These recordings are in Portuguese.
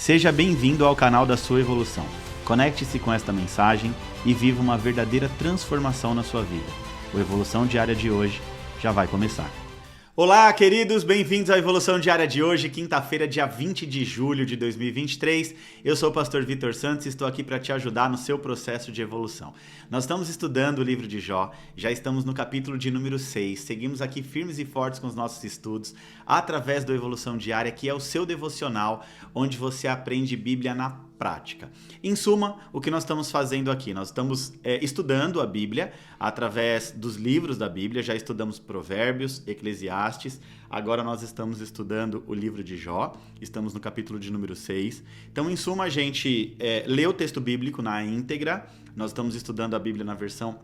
Seja bem-vindo ao canal da sua evolução. Conecte-se com esta mensagem e viva uma verdadeira transformação na sua vida. O Evolução Diária de hoje já vai começar. Olá, queridos, bem-vindos à Evolução Diária de hoje, quinta-feira, dia 20 de julho de 2023. Eu sou o pastor Vitor Santos e estou aqui para te ajudar no seu processo de evolução. Nós estamos estudando o livro de Jó, já estamos no capítulo de número 6. Seguimos aqui firmes e fortes com os nossos estudos através do Evolução Diária, que é o seu devocional, onde você aprende Bíblia na prática. Em suma, o que nós estamos fazendo aqui? Nós estamos estudando a Bíblia através dos livros da Bíblia, já estudamos Provérbios, Eclesiastes, agora nós estamos estudando o livro de Jó, estamos no capítulo de número 6. Então, em suma, a gente lê o texto bíblico na íntegra, nós estamos estudando a Bíblia na versão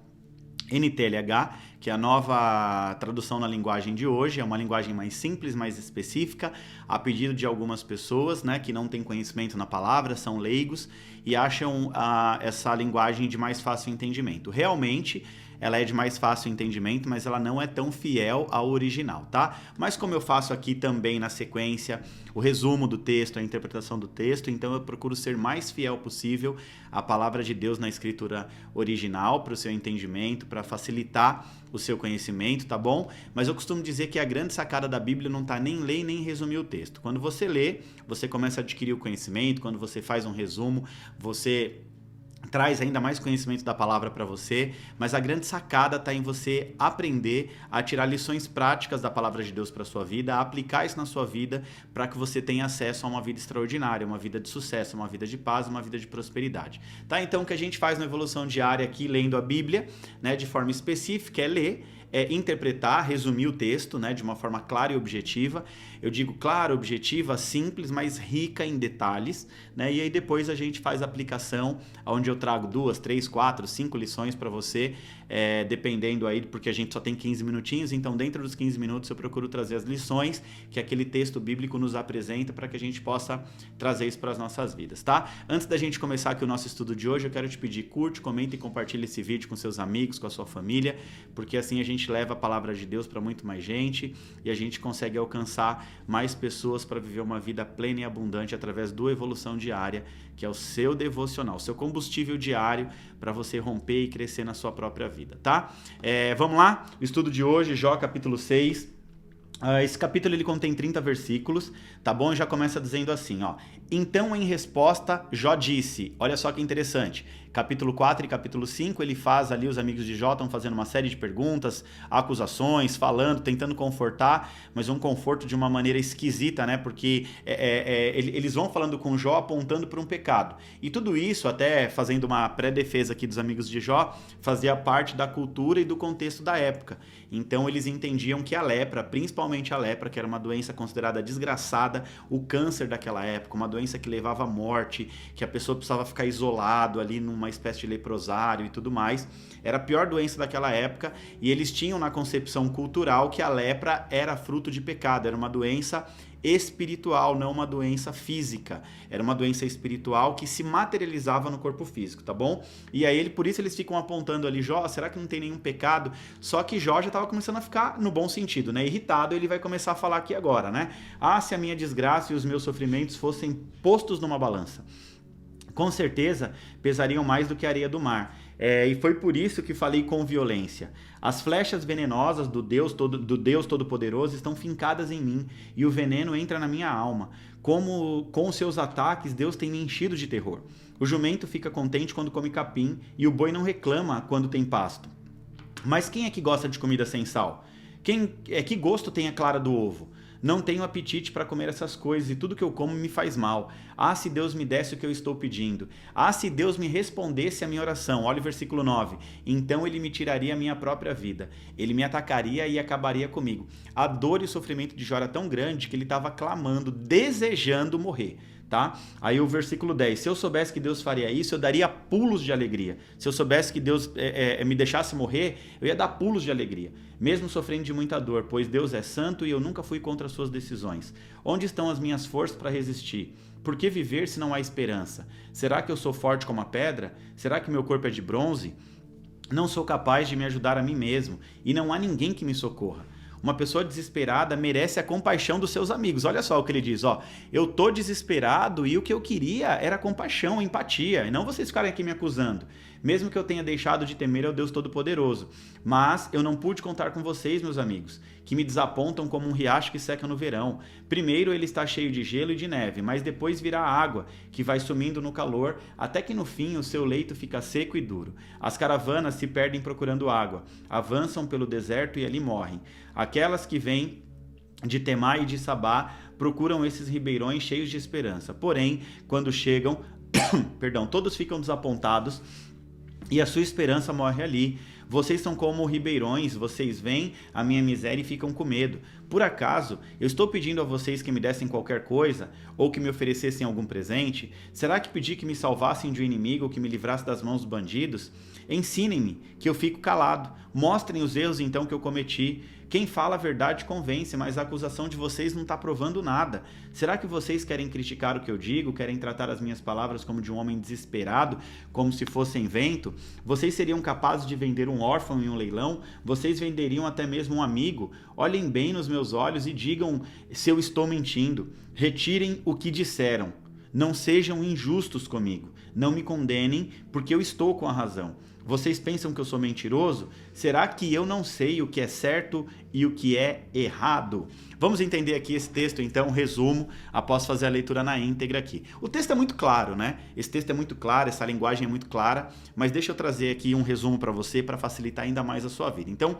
NTLH, que é a nova tradução na linguagem de hoje, é uma linguagem mais simples, mais específica, a pedido de algumas pessoas, né, que não têm conhecimento na palavra, são leigos e acham essa linguagem de mais fácil entendimento. Realmente, ela é de mais fácil entendimento, mas ela não é tão fiel ao original, tá? Mas como eu faço aqui também na sequência o resumo do texto, a interpretação do texto, então eu procuro ser mais fiel possível à palavra de Deus na escritura original, para o seu entendimento, para facilitar o seu conhecimento, tá bom? Mas eu costumo dizer que a grande sacada da Bíblia não está nem em ler nem em resumir o texto. Quando você lê, você começa a adquirir o conhecimento, quando você faz um resumo, você traz ainda mais conhecimento da palavra para você, mas a grande sacada está em você aprender a tirar lições práticas da palavra de Deus para sua vida, a aplicar isso na sua vida para que você tenha acesso a uma vida extraordinária, uma vida de sucesso, uma vida de paz, uma vida de prosperidade. Tá? Então o que a gente faz na Evolução Diária aqui, lendo a Bíblia, né, de forma específica, é ler, interpretar, resumir o texto, né, de uma forma clara e objetiva. Eu digo clara, objetiva, simples, mas rica em detalhes, né? E aí depois a gente faz a aplicação, onde eu trago 2, 3, 4, 5 lições para você, dependendo aí, porque a gente só tem 15 minutinhos, então dentro dos 15 minutos eu procuro trazer as lições que aquele texto bíblico nos apresenta para que a gente possa trazer isso para as nossas vidas, tá? Antes da gente começar aqui o nosso estudo de hoje, eu quero te pedir, curte, comenta e compartilhe esse vídeo com seus amigos, com a sua família, porque assim a gente leva a palavra de Deus para muito mais gente e a gente consegue alcançar mais pessoas para viver uma vida plena e abundante através do Evolução Diária, que é o seu devocional, o seu combustível diário para você romper e crescer na sua própria vida, tá? Vamos lá? O estudo de hoje, Jó capítulo 6. Esse capítulo ele contém 30 versículos, tá bom? Já começa dizendo assim, ó. Então, em resposta, Jó disse, olha só que interessante, capítulo 4 e capítulo 5, ele faz ali, os amigos de Jó estão fazendo uma série de perguntas, acusações, falando, tentando confortar, mas um conforto de uma maneira esquisita, né? Porque eles vão falando com Jó, apontando para um pecado. E tudo isso, até fazendo uma pré-defesa aqui dos amigos de Jó, fazia parte da cultura e do contexto da época. Então, eles entendiam que a lepra, principalmente a lepra, que era uma doença considerada desgraçada, o câncer daquela época, uma doença que levava à morte, que a pessoa precisava ficar isolado ali numa espécie de leprosário e tudo mais, era a pior doença daquela época e eles tinham na concepção cultural que a lepra era fruto de pecado, era uma doença espiritual, não uma doença física, era uma doença espiritual que se materializava no corpo físico, tá bom? E aí por isso eles ficam apontando ali, Jó, será que não tem nenhum pecado? Só que Jó já estava começando a ficar, no bom sentido, né, irritado, ele vai começar a falar aqui agora, né? Se a minha desgraça e os meus sofrimentos fossem postos numa balança, com certeza pesariam mais do que a areia do mar. E foi por isso que falei com violência. As flechas venenosas do Deus Todo-Poderoso estão fincadas em mim, e o veneno entra na minha alma. Como com os seus ataques, Deus tem me enchido de terror. O jumento fica contente quando come capim, e o boi não reclama quando tem pasto. Mas quem é que gosta de comida sem sal? Que gosto tem a clara do ovo? Não tenho apetite para comer essas coisas e tudo que eu como me faz mal. Se Deus me desse o que eu estou pedindo. Se Deus me respondesse a minha oração. Olha o versículo 9. Então ele me tiraria a minha própria vida. Ele me atacaria e acabaria comigo. A dor e o sofrimento de Jó era tão grande que ele estava clamando, desejando morrer. Tá? Aí o versículo 10, se eu soubesse que Deus faria isso, eu daria pulos de alegria. Se eu soubesse que Deus me deixasse morrer, eu ia dar pulos de alegria, mesmo sofrendo de muita dor, pois Deus é santo e eu nunca fui contra as suas decisões. Onde estão as minhas forças para resistir? Por que viver se não há esperança? Será que eu sou forte como a pedra? Será que meu corpo é de bronze? Não sou capaz de me ajudar a mim mesmo, e não há ninguém que me socorra. Uma pessoa desesperada merece a compaixão dos seus amigos. Olha só o que ele diz, ó. Eu tô desesperado e o que eu queria era compaixão, empatia, e não vocês ficarem aqui me acusando. Mesmo que eu tenha deixado de temer ao Deus Todo-Poderoso. Mas eu não pude contar com vocês, meus amigos, que me desapontam como um riacho que seca no verão. Primeiro ele está cheio de gelo e de neve, mas depois virá água, que vai sumindo no calor, até que no fim o seu leito fica seco e duro. As caravanas se perdem procurando água, avançam pelo deserto e ali morrem. Aquelas que vêm de Temá e de Sabá procuram esses ribeirões cheios de esperança. Porém, quando chegam, todos ficam desapontados e a sua esperança morre ali. Vocês são como ribeirões, vocês veem a minha miséria e ficam com medo. Por acaso, eu estou pedindo a vocês que me dessem qualquer coisa, ou que me oferecessem algum presente? Será que pedi que me salvassem de um inimigo ou que me livrasse das mãos dos bandidos? Ensinem-me, que eu fico calado. Mostrem os erros então que eu cometi. Quem fala a verdade convence, mas a acusação de vocês não está provando nada. Será que vocês querem criticar o que eu digo? Querem tratar as minhas palavras como de um homem desesperado, como se fossem vento? Vocês seriam capazes de vender um órfão em um leilão? Vocês venderiam até mesmo um amigo? Olhem bem nos meus olhos e digam se eu estou mentindo. Retirem o que disseram. Não sejam injustos comigo. Não me condenem, porque eu estou com a razão. Vocês pensam que eu sou mentiroso? Será que eu não sei o que é certo e o que é errado? Vamos entender aqui esse texto, então, resumo, após fazer a leitura na íntegra aqui. O texto é muito claro, né? Esse texto é muito claro, essa linguagem é muito clara, mas deixa eu trazer aqui um resumo para você, para facilitar ainda mais a sua vida. Então,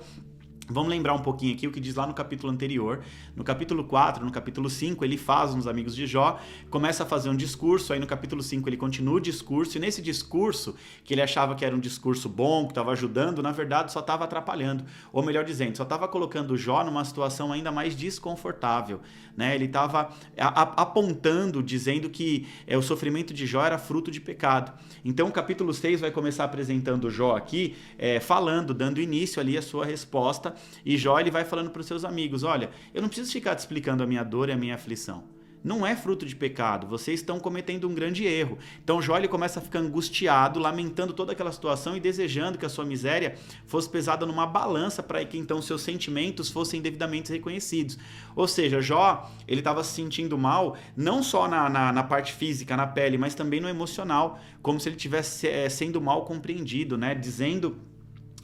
vamos lembrar um pouquinho aqui o que diz lá no capítulo anterior. No capítulo 4, no capítulo 5, ele faz uns amigos de Jó, começa a fazer um discurso, aí no capítulo 5 ele continua o discurso, e nesse discurso, que ele achava que era um discurso bom, que estava ajudando, na verdade só estava atrapalhando. Ou melhor dizendo, só estava colocando Jó numa situação ainda mais desconfortável, né? Ele estava apontando, dizendo que o sofrimento de Jó era fruto de pecado. Então o capítulo 6 vai começar apresentando Jó aqui, falando, dando início ali à sua resposta. E Jó ele vai falando para os seus amigos, olha, eu não preciso ficar te explicando a minha dor e a minha aflição. Não é fruto de pecado, vocês estão cometendo um grande erro. Então Jó ele começa a ficar angustiado, lamentando toda aquela situação e desejando que a sua miséria fosse pesada numa balança para que então seus sentimentos fossem devidamente reconhecidos. Ou seja, Jó ele estava se sentindo mal não só na parte física, na pele, mas também no emocional, como se ele estivesse sendo mal compreendido, né? Dizendo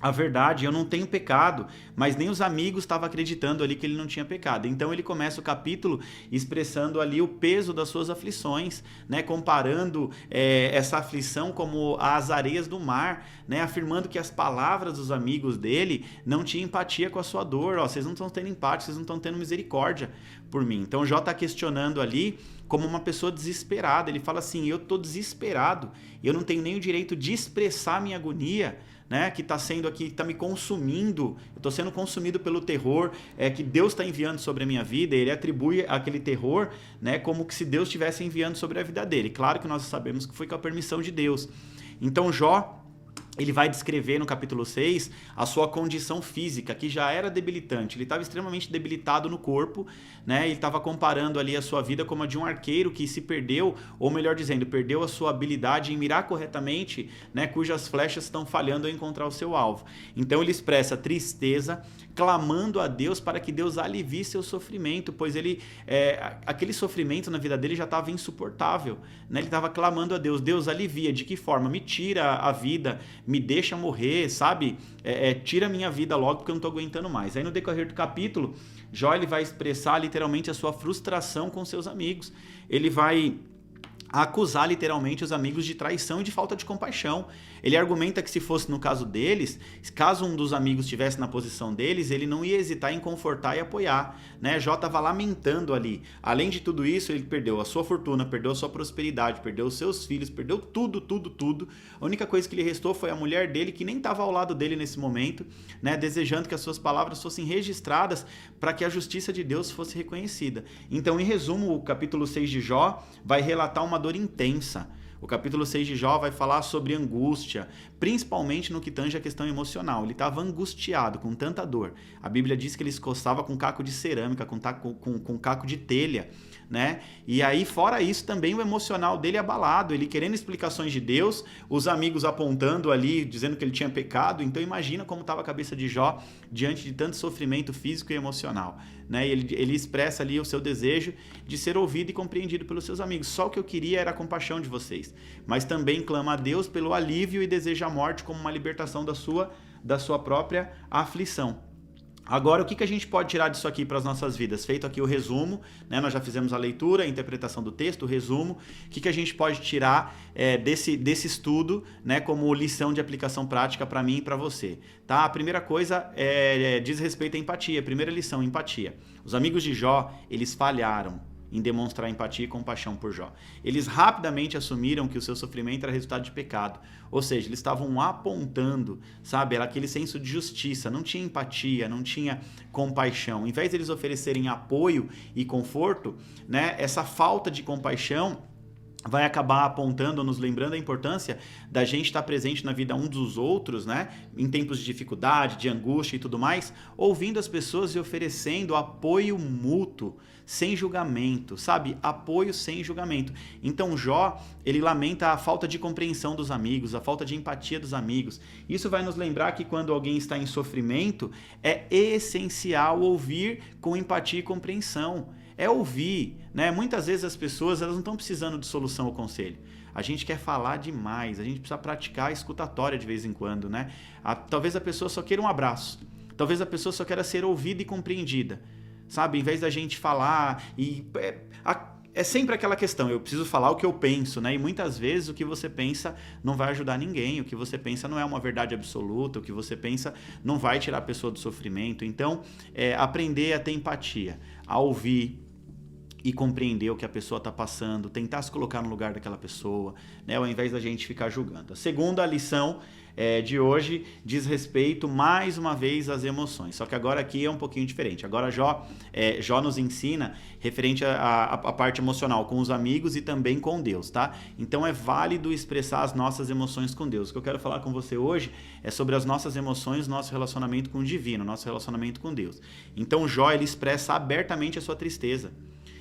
a verdade, eu não tenho pecado, mas nem os amigos estavam acreditando ali que ele não tinha pecado. Então ele começa o capítulo expressando ali o peso das suas aflições, né? Comparando essa aflição como as areias do mar, né? Afirmando que as palavras dos amigos dele não tinham empatia com a sua dor. Ó, vocês não estão tendo empatia, vocês não estão tendo misericórdia por mim. Então Jó está questionando ali como uma pessoa desesperada. Ele fala assim, eu estou desesperado, eu não tenho nem o direito de expressar minha agonia, né, que está sendo aqui, está me consumindo, eu estou sendo consumido pelo terror que Deus está enviando sobre a minha vida. Ele atribui aquele terror, né, como que se Deus estivesse enviando sobre a vida dele. Claro que nós sabemos que foi com a permissão de Deus. Então Jó, ele vai descrever no capítulo 6 a sua condição física, que já era debilitante. Ele estava extremamente debilitado no corpo, né? Ele estava comparando ali a sua vida como a de um arqueiro que se perdeu, ou melhor dizendo, perdeu a sua habilidade em mirar corretamente, né? Cujas flechas estão falhando ao encontrar o seu alvo. Então ele expressa tristeza, clamando a Deus para que Deus alivie seu sofrimento, pois aquele sofrimento na vida dele já estava insuportável, né? Ele estava clamando a Deus, Deus alivia, de que forma? Me tira a vida, me deixa morrer, sabe? Tira a minha vida logo porque eu não estou aguentando mais. Aí no decorrer do capítulo, Jó ele vai expressar literalmente a sua frustração com seus amigos. Ele vai acusar literalmente os amigos de traição e de falta de compaixão. Ele argumenta que se fosse no caso deles, caso um dos amigos estivesse na posição deles, ele não ia hesitar em confortar e apoiar, né? Jó estava lamentando ali. Além de tudo isso, ele perdeu a sua fortuna, perdeu a sua prosperidade, perdeu os seus filhos, perdeu tudo, tudo, tudo. A única coisa que lhe restou foi a mulher dele, que nem estava ao lado dele nesse momento, né? Desejando que as suas palavras fossem registradas para que a justiça de Deus fosse reconhecida. Então, em resumo, o capítulo 6 de Jó vai relatar uma dor intensa, O capítulo 6 de Jó vai falar sobre angústia, principalmente no que tange a questão emocional. Ele estava angustiado, com tanta dor. A Bíblia diz que ele se coçava com caco de cerâmica, com caco de telha, né? E aí, fora isso, também o emocional dele abalado, ele querendo explicações de Deus, os amigos apontando ali, dizendo que ele tinha pecado. Então imagina como estava a cabeça de Jó diante de tanto sofrimento físico e emocional, né? E ele expressa ali o seu desejo de ser ouvido e compreendido pelos seus amigos. Só o que eu queria era a compaixão de vocês, mas também clama a Deus pelo alívio e deseja a morte como uma libertação da sua própria aflição. Agora, o que a gente pode tirar disso aqui para as nossas vidas? Feito aqui o resumo, né? Nós já fizemos a leitura, a interpretação do texto, o resumo. O que a gente pode tirar desse estudo, né, como lição de aplicação prática para mim e para você? Tá? A primeira coisa diz respeito à empatia. A primeira lição, empatia. Os amigos de Jó, eles falharam em demonstrar empatia e compaixão por Jó. Eles rapidamente assumiram que o seu sofrimento era resultado de pecado. Ou seja, eles estavam apontando, sabe, era aquele senso de justiça, não tinha empatia, não tinha compaixão. Em vez de eles oferecerem apoio e conforto, né, essa falta de compaixão vai acabar apontando, nos lembrando a importância da gente estar presente na vida uns dos outros, né? Em tempos de dificuldade, de angústia e tudo mais, ouvindo as pessoas e oferecendo apoio mútuo, sem julgamento, sabe? Apoio sem julgamento. Então Jó, ele lamenta a falta de compreensão dos amigos, a falta de empatia dos amigos. Isso vai nos lembrar que quando alguém está em sofrimento, é essencial ouvir com empatia e compreensão. É ouvir, né? Muitas vezes as pessoas, elas não estão precisando de solução ou conselho. A gente quer falar demais, a gente precisa praticar a escutatória de vez em quando, né? Talvez a pessoa só queira um abraço, talvez a pessoa só queira ser ouvida e compreendida, sabe? Em vez da gente falar é sempre aquela questão, eu preciso falar o que eu penso, né? E muitas vezes o que você pensa não vai ajudar ninguém, o que você pensa não é uma verdade absoluta, o que você pensa não vai tirar a pessoa do sofrimento. Então, aprender a ter empatia, a ouvir e compreender o que a pessoa está passando, tentar se colocar no lugar daquela pessoa, né? Ao invés da gente ficar julgando. A segunda lição de hoje diz respeito, mais uma vez, às emoções. Só que agora aqui é um pouquinho diferente. Agora Jó nos ensina referente à parte emocional com os amigos e também com Deus, tá? Então é válido expressar as nossas emoções com Deus. O que eu quero falar com você hoje é sobre as nossas emoções, nosso relacionamento com o divino, nosso relacionamento com Deus. Então Jó, ele expressa abertamente a sua tristeza.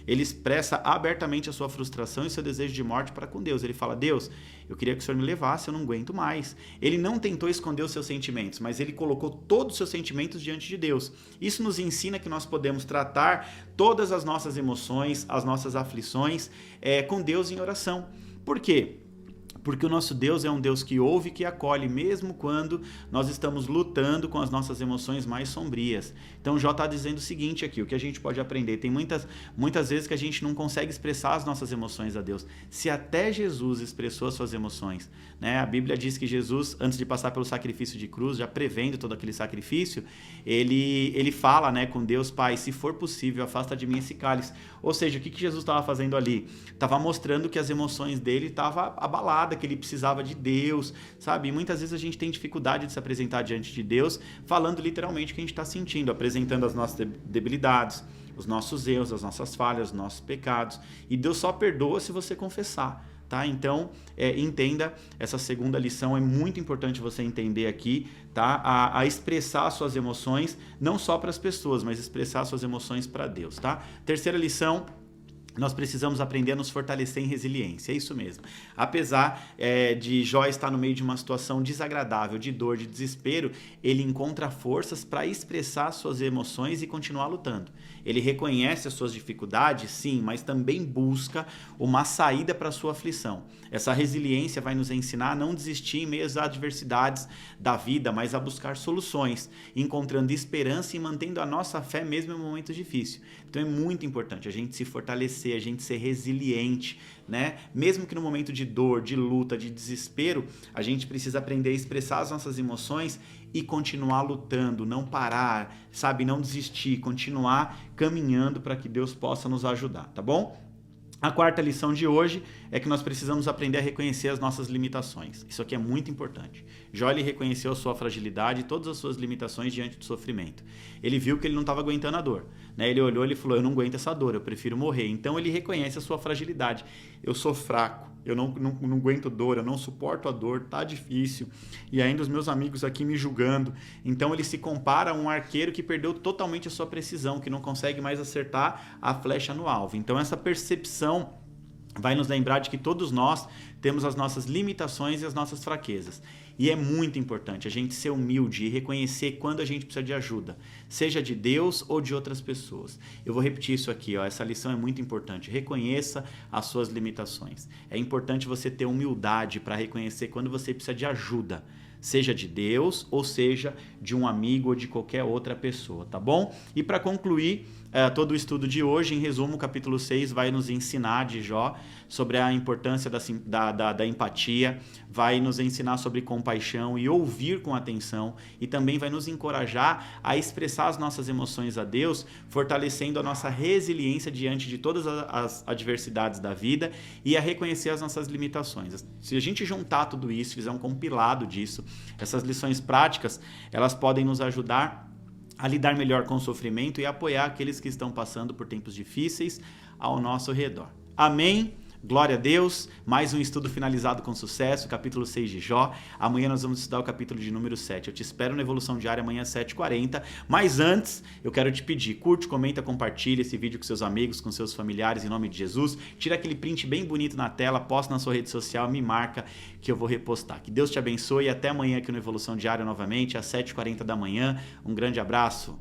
Ele expressa abertamente a sua frustração e seu desejo de morte para com Deus. Ele fala: Deus, eu queria que o Senhor me levasse, eu não aguento mais. Ele não tentou esconder os seus sentimentos, mas ele colocou todos os seus sentimentos diante de Deus. Isso nos ensina que nós podemos tratar todas as nossas emoções, as nossas aflições com Deus em oração. Por quê? Porque o nosso Deus é um Deus que ouve e que acolhe, mesmo quando nós estamos lutando com as nossas emoções mais sombrias. Então Jó está dizendo o seguinte aqui, o que a gente pode aprender. Tem muitas vezes que a gente não consegue expressar as nossas emoções a Deus. Se até Jesus expressou as suas emoções, né? A Bíblia diz que Jesus, antes de passar pelo sacrifício de cruz, já prevendo todo aquele sacrifício, ele fala, né, com Deus: Pai, se for possível, afasta de mim esse cálice. Ou seja, o que Jesus estava fazendo ali? Estava mostrando que as emoções dele estavam abaladas, que ele precisava de Deus, sabe? E muitas vezes a gente tem dificuldade de se apresentar diante de Deus, falando literalmente o que a gente está sentindo, apresentando as nossas debilidades, os nossos erros, as nossas falhas, os nossos pecados. E Deus só perdoa se você confessar, tá? Então, entenda essa segunda lição, é muito importante você entender aqui, tá? A expressar suas emoções, não só para as pessoas, mas expressar suas emoções para Deus, tá? Terceira lição: nós precisamos aprender a nos fortalecer em resiliência, é isso mesmo. Apesar de Jó estar no meio de uma situação desagradável, de dor, de desespero, ele encontra forças para expressar suas emoções e continuar lutando. Ele reconhece as suas dificuldades, sim, mas também busca uma saída para a sua aflição. Essa resiliência vai nos ensinar a não desistir em meio às adversidades da vida, mas a buscar soluções, encontrando esperança e mantendo a nossa fé mesmo em momentos difíceis. Então é muito importante a gente se fortalecer, a gente ser resiliente, né? Mesmo que no momento de dor, de luta, de desespero, a gente precisa aprender a expressar as nossas emoções e continuar lutando, não parar, sabe? Não desistir, continuar caminhando para que Deus possa nos ajudar, tá bom? A quarta lição de hoje é que nós precisamos aprender a reconhecer as nossas limitações. Isso aqui é muito importante. Jó, ele reconheceu a sua fragilidade e todas as suas limitações diante do sofrimento. Ele viu que ele não estava aguentando a dor, né? Ele olhou e falou: eu não aguento essa dor, eu prefiro morrer. Então ele reconhece a sua fragilidade. Eu sou fraco, eu não aguento dor, eu não suporto a dor, tá difícil. E ainda os meus amigos aqui me julgando. Então ele se compara a um arqueiro que perdeu totalmente a sua precisão, que não consegue mais acertar a flecha no alvo. Então essa percepção vai nos lembrar de que todos nós temos as nossas limitações e as nossas fraquezas. E é muito importante a gente ser humilde e reconhecer quando a gente precisa de ajuda, seja de Deus ou de outras pessoas. Eu vou repetir isso aqui, ó, essa lição é muito importante. Reconheça as suas limitações. É importante você ter humildade para reconhecer quando você precisa de ajuda, seja de Deus ou seja de um amigo ou de qualquer outra pessoa, tá bom? E para concluir todo o estudo de hoje, em resumo, o capítulo 6 vai nos ensinar de Jó sobre a importância da empatia, vai nos ensinar sobre compaixão e ouvir com atenção, e também vai nos encorajar a expressar as nossas emoções a Deus, fortalecendo a nossa resiliência diante de todas as adversidades da vida e a reconhecer as nossas limitações. Se a gente juntar tudo isso, fizer um compilado disso, essas lições práticas, elas podem nos ajudar a lidar melhor com o sofrimento e apoiar aqueles que estão passando por tempos difíceis ao nosso redor. Amém? Glória a Deus, mais um estudo finalizado com sucesso, capítulo 6 de Jó. Amanhã nós vamos estudar o capítulo de número 7. Eu te espero na Evolução Diária amanhã às 7h40. Mas antes, eu quero te pedir, curte, comenta, compartilha esse vídeo com seus amigos, com seus familiares, em nome de Jesus. Tira aquele print bem bonito na tela, posta na sua rede social, me marca que eu vou repostar. Que Deus te abençoe e até amanhã aqui no Evolução Diária novamente, às 7h40 da manhã. Um grande abraço.